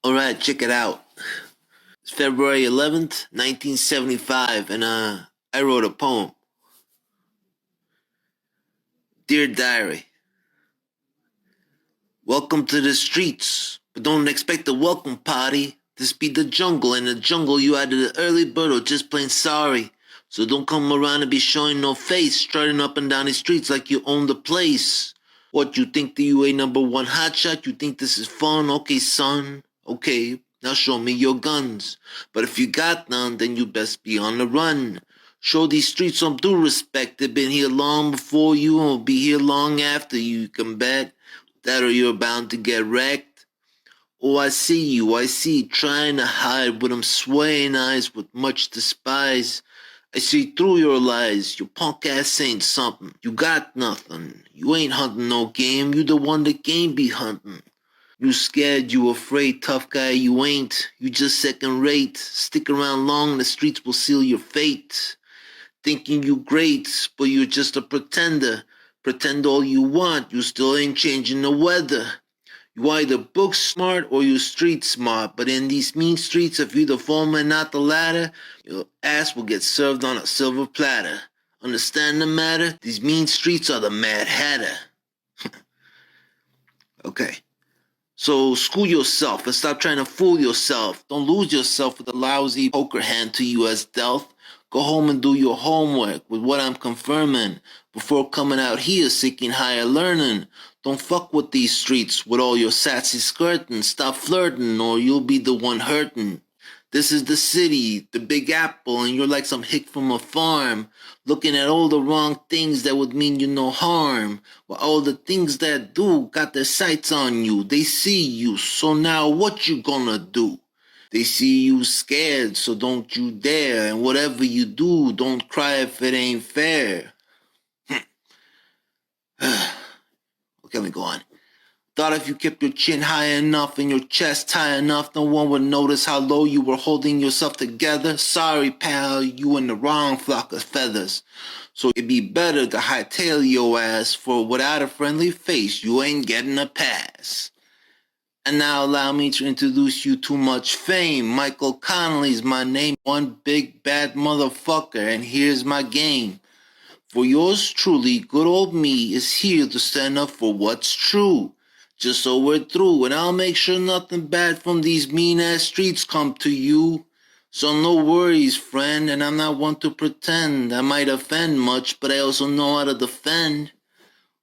Alright, check it out. It's February 11th, 1975, and I wrote a poem. Dear Diary, welcome to the streets, but don't expect a welcome party. This be the jungle, and the jungle you either the early bird or just plain sorry. So don't come around and be showing no face, strutting up and down the streets like you own the place. What, you think that you ain't number one hotshot? You think this is fun? Okay, son. Okay, now show me your guns. But if you got none, then you best be on the run. Show these streets some due respect. They've been here long before you and will be here long after you can bet. That or you're bound to get wrecked. Oh, I see, trying to hide with them swaying eyes with much despise. I see through your lies, your punk ass ain't something. You got nothing. You ain't hunting no game, you the one that game be hunting. You scared, you afraid, tough guy you ain't. You just second rate. Stick around long, the streets will seal your fate. Thinking you great, but you're just a pretender. Pretend all you want, you still ain't changing the weather. You either book smart or you street smart, but in these mean streets, if you the former and not the latter, your ass will get served on a silver platter. Understand the matter? These mean streets are the Mad Hatter. Okay. So school yourself and stop trying to fool yourself. Don't lose yourself with a lousy poker hand to you as stealth. Go home and do your homework with what I'm confirming before coming out here seeking higher learning. Don't fuck with these streets with all your sassy skirting. Stop flirting or you'll be the one hurting. This is the city, the Big Apple, and you're like some hick from a farm, looking at all the wrong things that would mean you no harm, while all the things that do got their sights on you. They see you, so now what you gonna do? They see you scared, so don't you dare, and whatever you do, don't cry if it ain't fair. Okay, let me go on. Thought if you kept your chin high enough and your chest high enough, no one would notice how low you were holding yourself together. Sorry, pal, you in the wrong flock of feathers. So it'd be better to hightail your ass, for without a friendly face, you ain't getting a pass. And now allow me to introduce you to much fame. Michael Connelly's my name, one big bad motherfucker, and here's my game. For yours truly, good old me is here to stand up for what's true. Just so we're through, and I'll make sure nothing bad from these mean-ass streets come to you. So no worries, friend, and I'm not one to pretend. I might offend much, but I also know how to defend.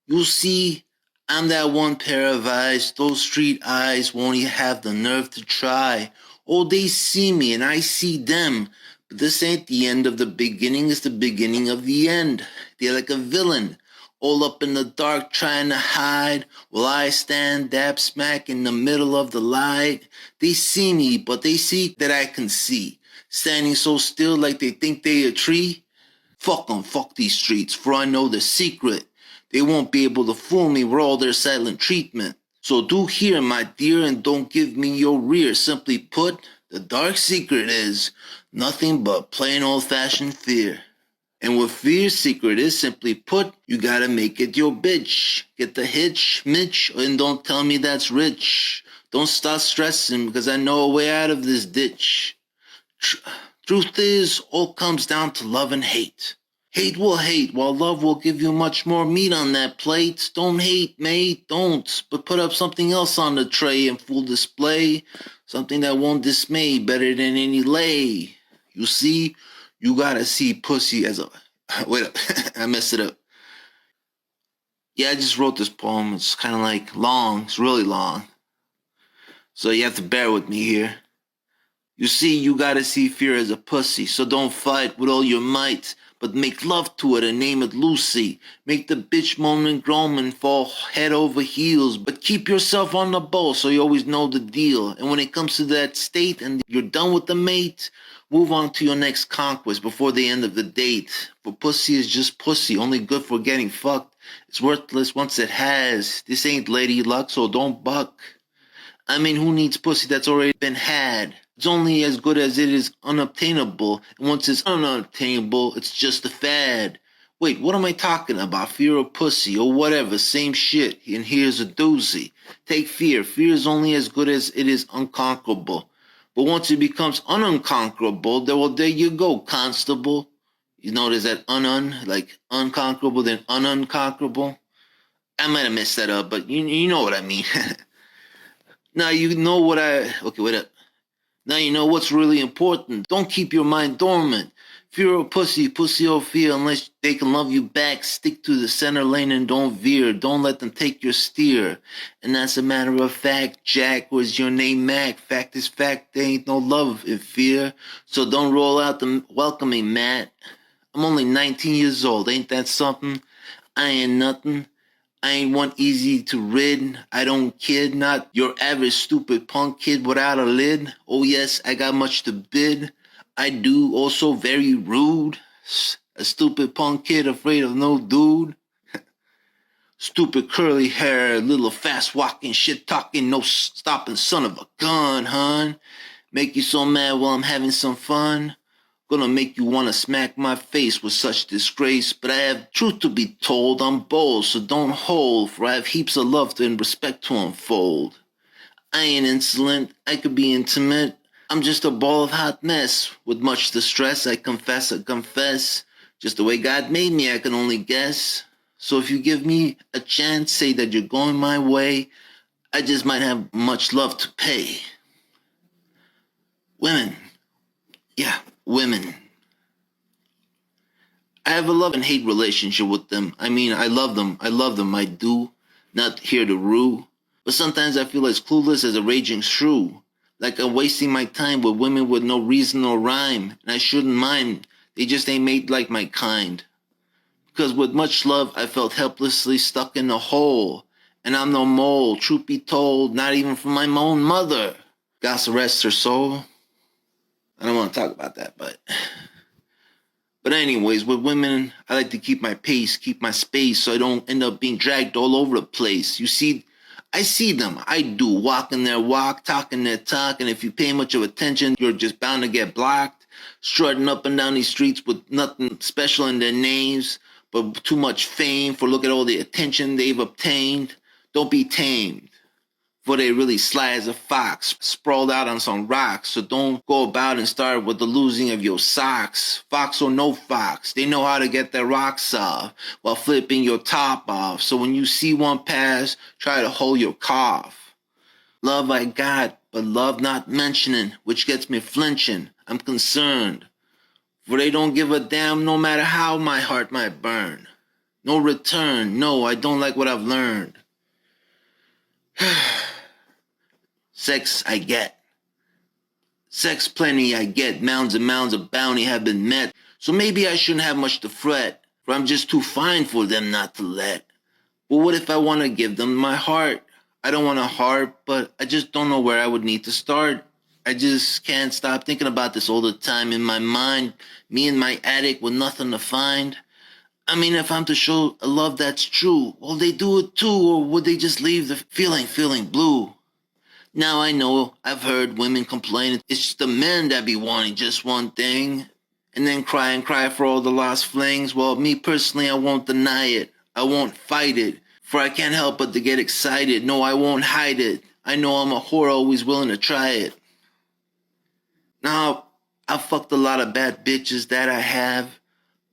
You see, I'm that one pair of eyes, those street eyes won't even have the nerve to try. Oh, they see me, and I see them. But this ain't the end of the beginning, it's the beginning of the end. They're like a villain, all up in the dark trying to hide, while I stand dab smack in the middle of the light. They see me, but they see that I can see, standing so still like they think they a tree. Fuck 'em, fuck these streets, for I know the secret. They won't be able to fool me with all their silent treatment. So do hear, my dear, and don't give me your rear. Simply put, the dark secret is nothing but plain old-fashioned fear. And what fear's secret is, simply put, you gotta make it your bitch. Get the hitch, Mitch, and don't tell me that's rich. Don't start stressing, because I know a way out of this ditch. Truth is, all comes down to love and hate. Hate will hate, while love will give you much more meat on that plate. Don't hate, mate, don't, but put up something else on the tray in full display. Something that won't dismay, better than any lay. You see, you gotta see pussy as a... Wait up, I messed it up. Yeah, I just wrote this poem. It's kind of like long, it's really long. So you have to bear with me here. You see, you gotta see fear as a pussy, so don't fight with all your might, but make love to it and name it Lucy. Make the bitch moan and groan and fall head over heels, but keep yourself on the ball so you always know the deal. And when it comes to that state and you're done with the mate, move on to your next conquest before the end of the date. For pussy is just pussy, only good for getting fucked. It's worthless once it has. This ain't lady luck, so don't buck. I mean, who needs pussy that's already been had? It's only as good as it is unobtainable, and once it's unobtainable, it's just a fad. Wait, what am I talking about? Fear of pussy or whatever, same shit. And here's a doozy. Take fear. Fear is only as good as it is unconquerable. But once it becomes unconquerable, well, there you go, constable. You notice that like unconquerable, then unconquerable. I might have messed that up, but you know what I mean. Now you know what okay, wait up. Now you know what's really important. Don't keep your mind dormant. Fear or pussy, pussy or fear, unless they can love you back. Stick to the center lane and don't veer. Don't let them take your steer. And that's a matter of fact, Jack was your name Mac. Fact is fact, there ain't no love in fear. So don't roll out the welcoming mat. I'm only 19 years old, ain't that something? I ain't nothing. I ain't one easy to rid. I don't kid, not your average stupid punk kid without a lid. Oh yes, I got much to bid. I do, also very rude. A stupid punk kid afraid of no dude. Stupid curly hair, little fast walking, shit talking, no stopping son of a gun, hun. Make you so mad while I'm having some fun. Gonna make you wanna smack my face with such disgrace, but I have truth to be told, I'm bold, so don't hold, for I have heaps of love and respect to unfold. I ain't insolent, I could be intimate, I'm just a ball of hot mess, with much distress, I confess, just the way God made me, I can only guess. So if you give me a chance, say that you're going my way, I just might have much love to pay. Women. Yeah, women. I have a love and hate relationship with them. I mean, I love them, I do. Not here to rue. But sometimes I feel as clueless as a raging shrew. Like I'm wasting my time with women with no reason or rhyme. And I shouldn't mind. They just ain't made like my kind. Because with much love, I felt helplessly stuck in a hole. And I'm no mole, truth be told, not even from my own mother. God rest her soul. I don't want to talk about that, But anyways, with women, I like to keep my pace, keep my space, so I don't end up being dragged all over the place. You see, I see them, I do, walking their walk, talking their talk, and if you pay much of attention, you're just bound to get blocked, strutting up and down these streets with nothing special in their names, but too much fame for look at all the attention they've obtained. Don't be tamed. For they really sly as a fox, sprawled out on some rocks. So don't go about and start with the losing of your socks. Fox or no fox, they know how to get their rocks off while flipping your top off. So when you see one pass, try to hold your cough. Love I got, but love not mentioning, which gets me flinching. I'm concerned. For they don't give a damn no matter how my heart might burn. No return, no, I don't like what I've learned. Sex I get. Sex plenty I get. Mounds and mounds of bounty have been met. So maybe I shouldn't have much to fret, for I'm just too fine for them not to let. But what if I want to give them my heart? I don't want a heart, but I just don't know where I would need to start. I just can't stop thinking about this all the time in my mind. Me in my attic with nothing to find. I mean, if I'm to show a love that's true, will they do it too, or would they just leave the feeling blue? Now I know I've heard women complain it's just the men that be wanting just one thing and then cry and cry for all the lost flings. Well, me personally, I won't deny it. I won't fight it, for I can't help but to get excited. No, I won't hide it. I know I'm a whore always willing to try it. Now, I've fucked a lot of bad bitches that I have,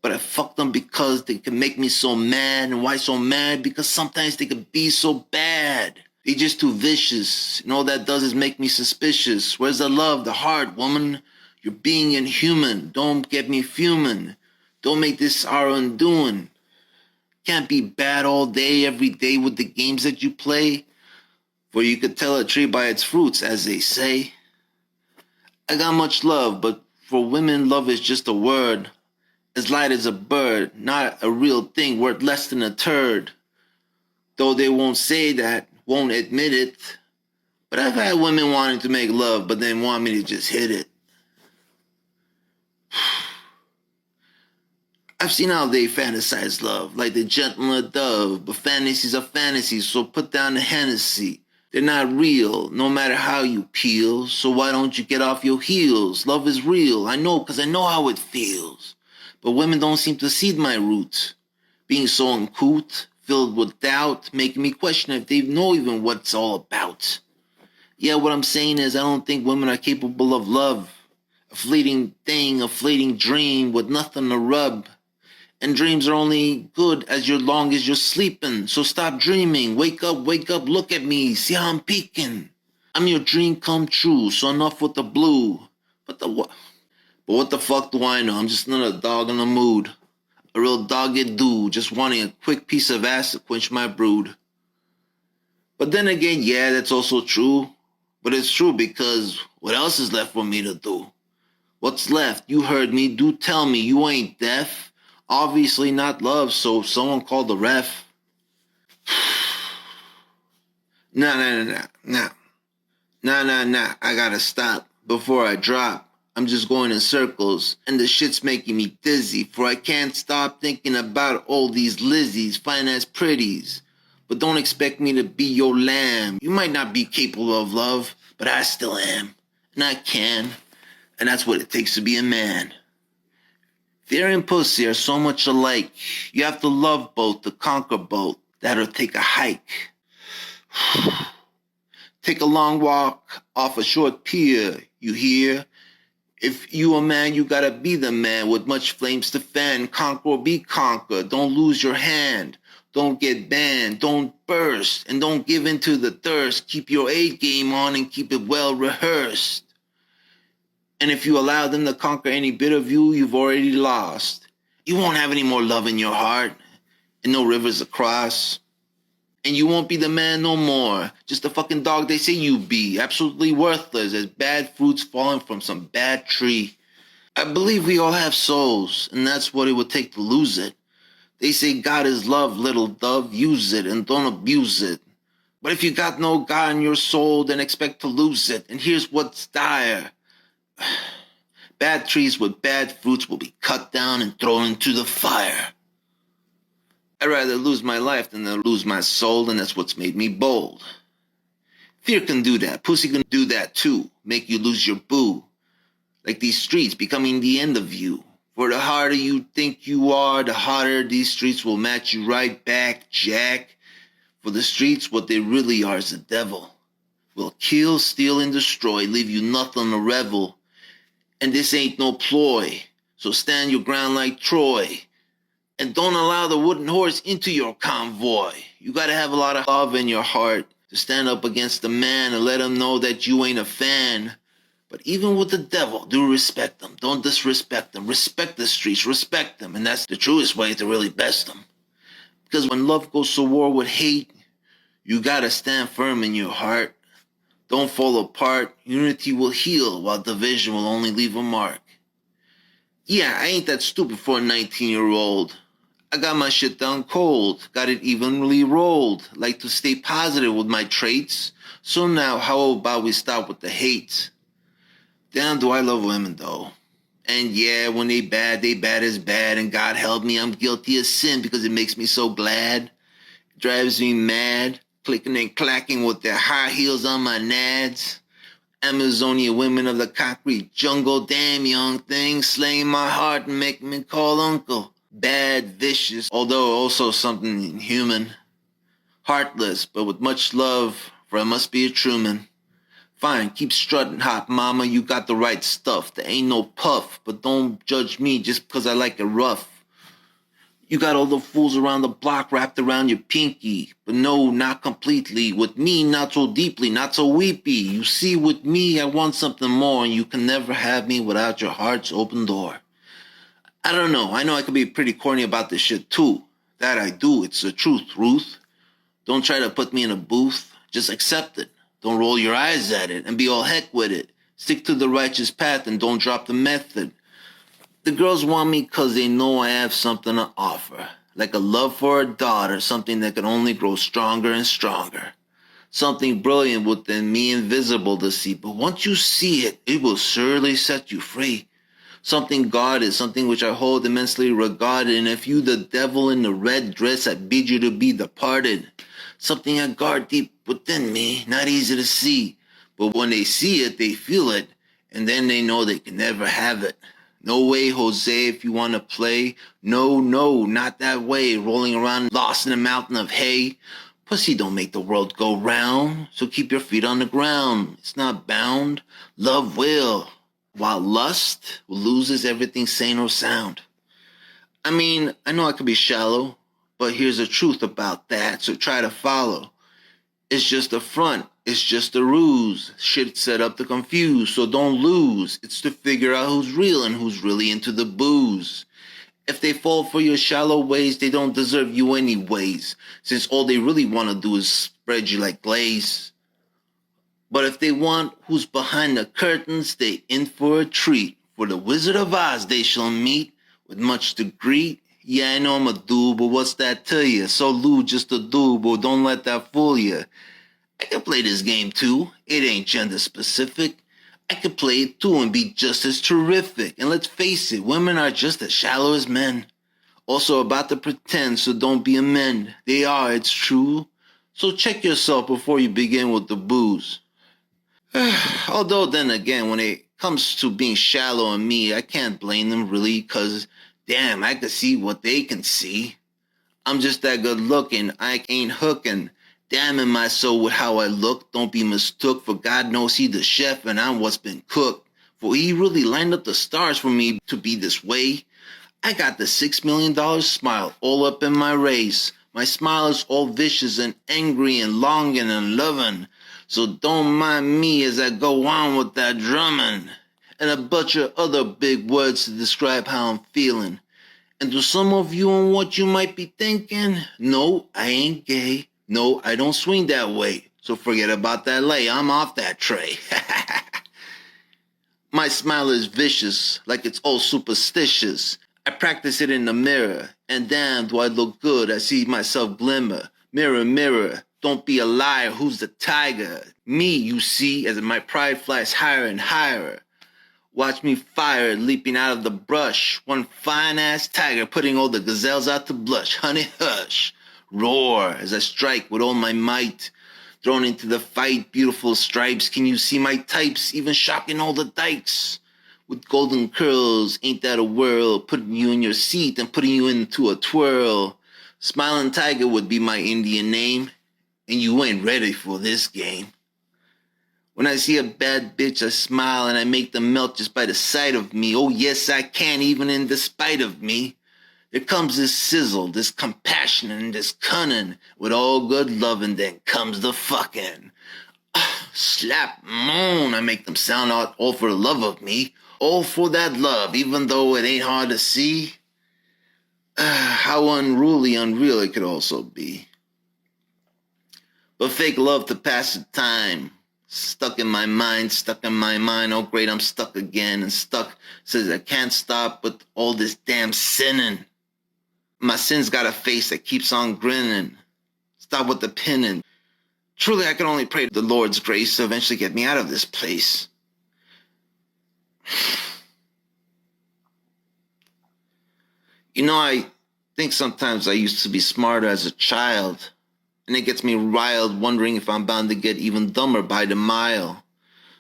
but I fucked them because they can make me so mad. And why so mad? Because sometimes they can be so bad. They just too vicious, and all that does is make me suspicious. Where's the love, the heart, woman? You're being inhuman. Don't get me fuming. Don't make this our undoing. Can't be bad all day, every day with the games that you play. For you could tell a tree by its fruits, as they say. I got much love, but for women, love is just a word. As light as a bird, not a real thing worth less than a turd. Though they won't say that, won't admit it. But I've had women wanting to make love, but then want me to just hit it. I've seen how they fantasize love, like the gentle dove, but fantasies are fantasies, so put down the Hennessy. They're not real, no matter how you peel, so why don't you get off your heels? Love is real, I know, 'cause I know how it feels. But women don't seem to see my roots. Being so uncouth, filled with doubt, making me question if they know even what it's all about. Yeah, what I'm saying is I don't think women are capable of love. A fleeting thing, a fleeting dream with nothing to rub. And dreams are only good as long as you're sleeping. So stop dreaming. Wake up, look at me. See how I'm peeking. I'm your dream come true, so enough with the blue. But what the fuck do I know? I'm just another dog in the mood. A real dogged dude, just wanting a quick piece of ass to quench my brood. But then again, yeah, that's also true. But it's true because what else is left for me to do? What's left? You heard me. Do tell me you ain't deaf. Obviously not love, so someone called the ref. Nah. I gotta stop before I drop. I'm just going in circles, and the shit's making me dizzy, for I can't stop thinking about all these Lizzies, fine as pretties. But don't expect me to be your lamb. You might not be capable of love, but I still am. And I can. And that's what it takes to be a man. Fear and pussy are so much alike. You have to love both to conquer both. That'll take a hike. Take a long walk off a short pier, you hear? If you a man, you gotta be the man with much flames to fan. Conquer or be conquered. Don't lose your hand. Don't get banned. Don't burst. And don't give in to the thirst. Keep your A game on and keep it well rehearsed. And if you allow them to conquer any bit of you, you've already lost. You won't have any more love in your heart and no rivers to cross. And you won't be the man no more. Just the fucking dog they say you be. Absolutely worthless as bad fruits falling from some bad tree. I believe we all have souls, and that's what it would take to lose it. They say God is love, little dove. Use it and don't abuse it. But if you got no God in your soul, then expect to lose it. And here's what's dire. Bad trees with bad fruits will be cut down and thrown into the fire. I'd rather lose my life than to lose my soul, and that's what's made me bold. Fear can do that. Pussy can do that too. Make you lose your boo. Like these streets becoming the end of you. For the harder you think you are, the harder these streets will match you right back, Jack. For the streets, what they really are is the devil. Will kill, steal, and destroy, leave you nothing to revel. And this ain't no ploy, so stand your ground like Troy. And don't allow the wooden horse into your convoy. You gotta have a lot of love in your heart to stand up against the man and let him know that you ain't a fan. But even with the devil, do respect them. Don't disrespect them. Respect the streets, respect them. And that's the truest way to really best them. Because when love goes to war with hate, you gotta stand firm in your heart. Don't fall apart. Unity will heal while division will only leave a mark. Yeah, I ain't that stupid for a 19-year-old. I got my shit done cold. Got it evenly rolled. Like to stay positive with my traits. So now, how about we stop with the hate? Damn, do I love women, though. And yeah, when they bad as bad. And God help me, I'm guilty of sin because it makes me so glad. It drives me mad. Clicking and clacking with their high heels on my nads. Amazonian women of the concrete jungle. Damn young thing, slaying my heart and making me call uncle. Bad, vicious, although also something inhuman. Heartless, but with much love, for I must be a Truman. Fine, keep strutting hot, mama, you got the right stuff. There ain't no puff, but don't judge me just because I like it rough. You got all the fools around the block wrapped around your pinky. But no, not completely. With me, not so deeply, not so weepy. You see, with me, I want something more, and you can never have me without your heart's open door. I don't know. I know I could be pretty corny about this shit, too. That I do. It's the truth, Ruth. Don't try to put me in a booth. Just accept it. Don't roll your eyes at it and be all heck with it. Stick to the righteous path and don't drop the method. The girls want me because they know I have something to offer. Like a love for a daughter, something that can only grow stronger and stronger. Something brilliant within me, invisible to see. But once you see it, it will surely set you free. Something guarded, something which I hold immensely regarded. And if you the devil in the red dress, I bid you to be departed. Something I guard deep within me, not easy to see. But when they see it, they feel it. And then they know they can never have it. No way, Jose, if you want to play. No, no, not that way. Rolling around lost in a mountain of hay. Pussy don't make the world go round, so keep your feet on the ground. It's not bound. Love will. While lust loses everything sane or sound. I mean, I know I could be shallow, but here's the truth about that, so try to follow. It's just a front. It's just a ruse. Shit set up to confuse, so don't lose. It's to figure out who's real and who's really into the booze. If they fall for your shallow ways, they don't deserve you anyways, since all they really want to do is spread you like glaze. But if they want who's behind the curtains, they in for a treat. For the Wizard of Oz they shall meet, with much to greet. Yeah, I know I'm a dude, but what's that to you? So lewd, just a dude, but don't let that fool you. I can play this game too. It ain't gender specific. I could play it too and be just as terrific. And let's face it, women are just as shallow as men. Also about to pretend, so don't be a men. They are, it's true. So check yourself before you begin with the booze. Although then again, when it comes to being shallow and me, I can't blame them really, cause damn, I can see what they can see. I'm just that good looking, I ain't hooking. Damning my soul with how I look, don't be mistook, for God knows he the chef and I'm what's been cooked. For he really lined up the stars for me to be this way. I got the $6 million smile all up in my race. My smile is all vicious and angry and longing and loving. So don't mind me as I go on with that drumming. And a bunch of other big words to describe how I'm feeling. And to some of you on what you might be thinking, no, I ain't gay. No, I don't swing that way. So forget about that lay. I'm off that tray. My smile is vicious, like it's all superstitious. I practice it in the mirror, and damn, do I look good. I see myself glimmer. Mirror, mirror, don't be a liar. Who's the tiger? Me, you see, as my pride flies higher and higher. Watch me fire, leaping out of the brush. One fine-ass tiger putting all the gazelles out to blush. Honey, hush. Roar as I strike with all my might. Thrown into the fight, beautiful stripes. Can you see my types? Even shocking all the dykes. With golden curls, ain't that a whirl? Putting you in your seat and putting you into a twirl. Smiling Tiger would be my Indian name. And you ain't ready for this game. When I see a bad bitch, I smile and I make them melt just by the sight of me. Oh yes, I can, even in despite of me. There comes this sizzle, this compassion, and this cunning. With all good loving, then comes the fucking. Slap, moan, I make them sound out all for the love of me. All for that love, even though it ain't hard to see. How unruly, unreal it could also be. But fake love to pass the time. Stuck in my mind, oh great, I'm stuck again. And stuck says I can't stop with all this damn sinning. My sin's got a face that keeps on grinning. Stop with the pinning. Truly, I can only pray to the Lord's grace to eventually get me out of this place. You know, I think sometimes I used to be smarter as a child. And it gets me riled, wondering if I'm bound to get even dumber by the mile.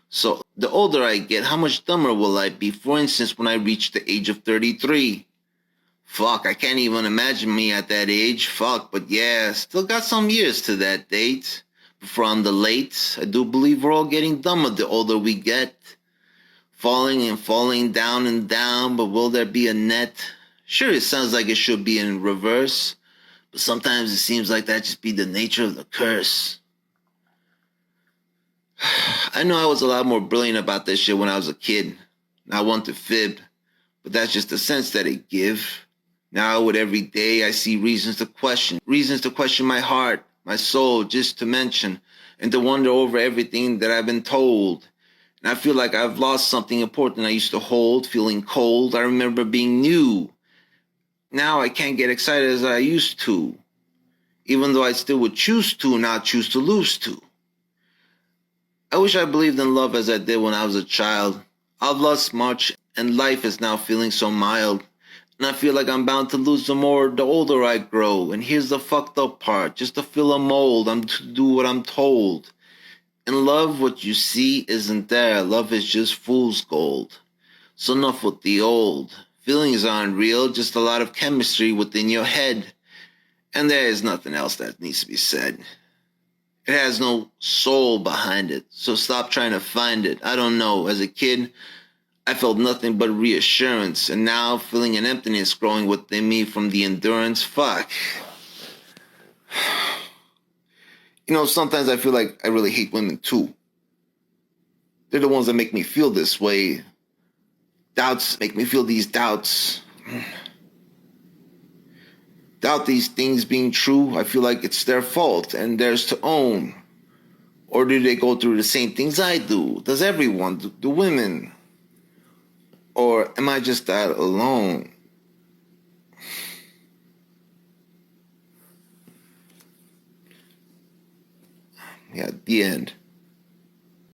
So the older I get, how much dumber will I be? For instance, when I reach the age of 33. Fuck, I can't even imagine me at that age. Fuck, but yeah, still got some years to that date. Before I'm the late, I do believe we're all getting dumber the older we get. Falling and falling down and down, but will there be a net? Sure, it sounds like it should be in reverse. But sometimes it seems like that just be the nature of the curse. I know I was a lot more brilliant about this shit when I was a kid. Not one to fib, but that's just the sense that it give. Now with every day I see reasons to question my heart, my soul, just to mention, and to wonder over everything that I've been told. And I feel like I've lost something important I used to hold, feeling cold. I remember being new. Now I can't get excited as I used to, even though I still would choose to, not choose to lose to. I wish I believed in love as I did when I was a child. I've lost much, and life is now feeling so mild. And I feel like I'm bound to lose some more the older I grow. And here's the fucked up part, just to fill a mold, I'm to do what I'm told. In love, what you see isn't there. Love is just fool's gold. So enough with the old. Feelings aren't real, just a lot of chemistry within your head. And there is nothing else that needs to be said. It has no soul behind it, so stop trying to find it. I don't know. As a kid, I felt nothing but reassurance, and now feeling an emptiness growing within me from the endurance. Fuck. Sometimes I feel like I really hate women too. They're the ones that make me feel this way. Doubts make me feel these doubts. Doubt these things being true. I feel like it's their fault and theirs to own. Or do they go through the same things I do? Does everyone? Do women? Or am I just that alone? Yeah, the end.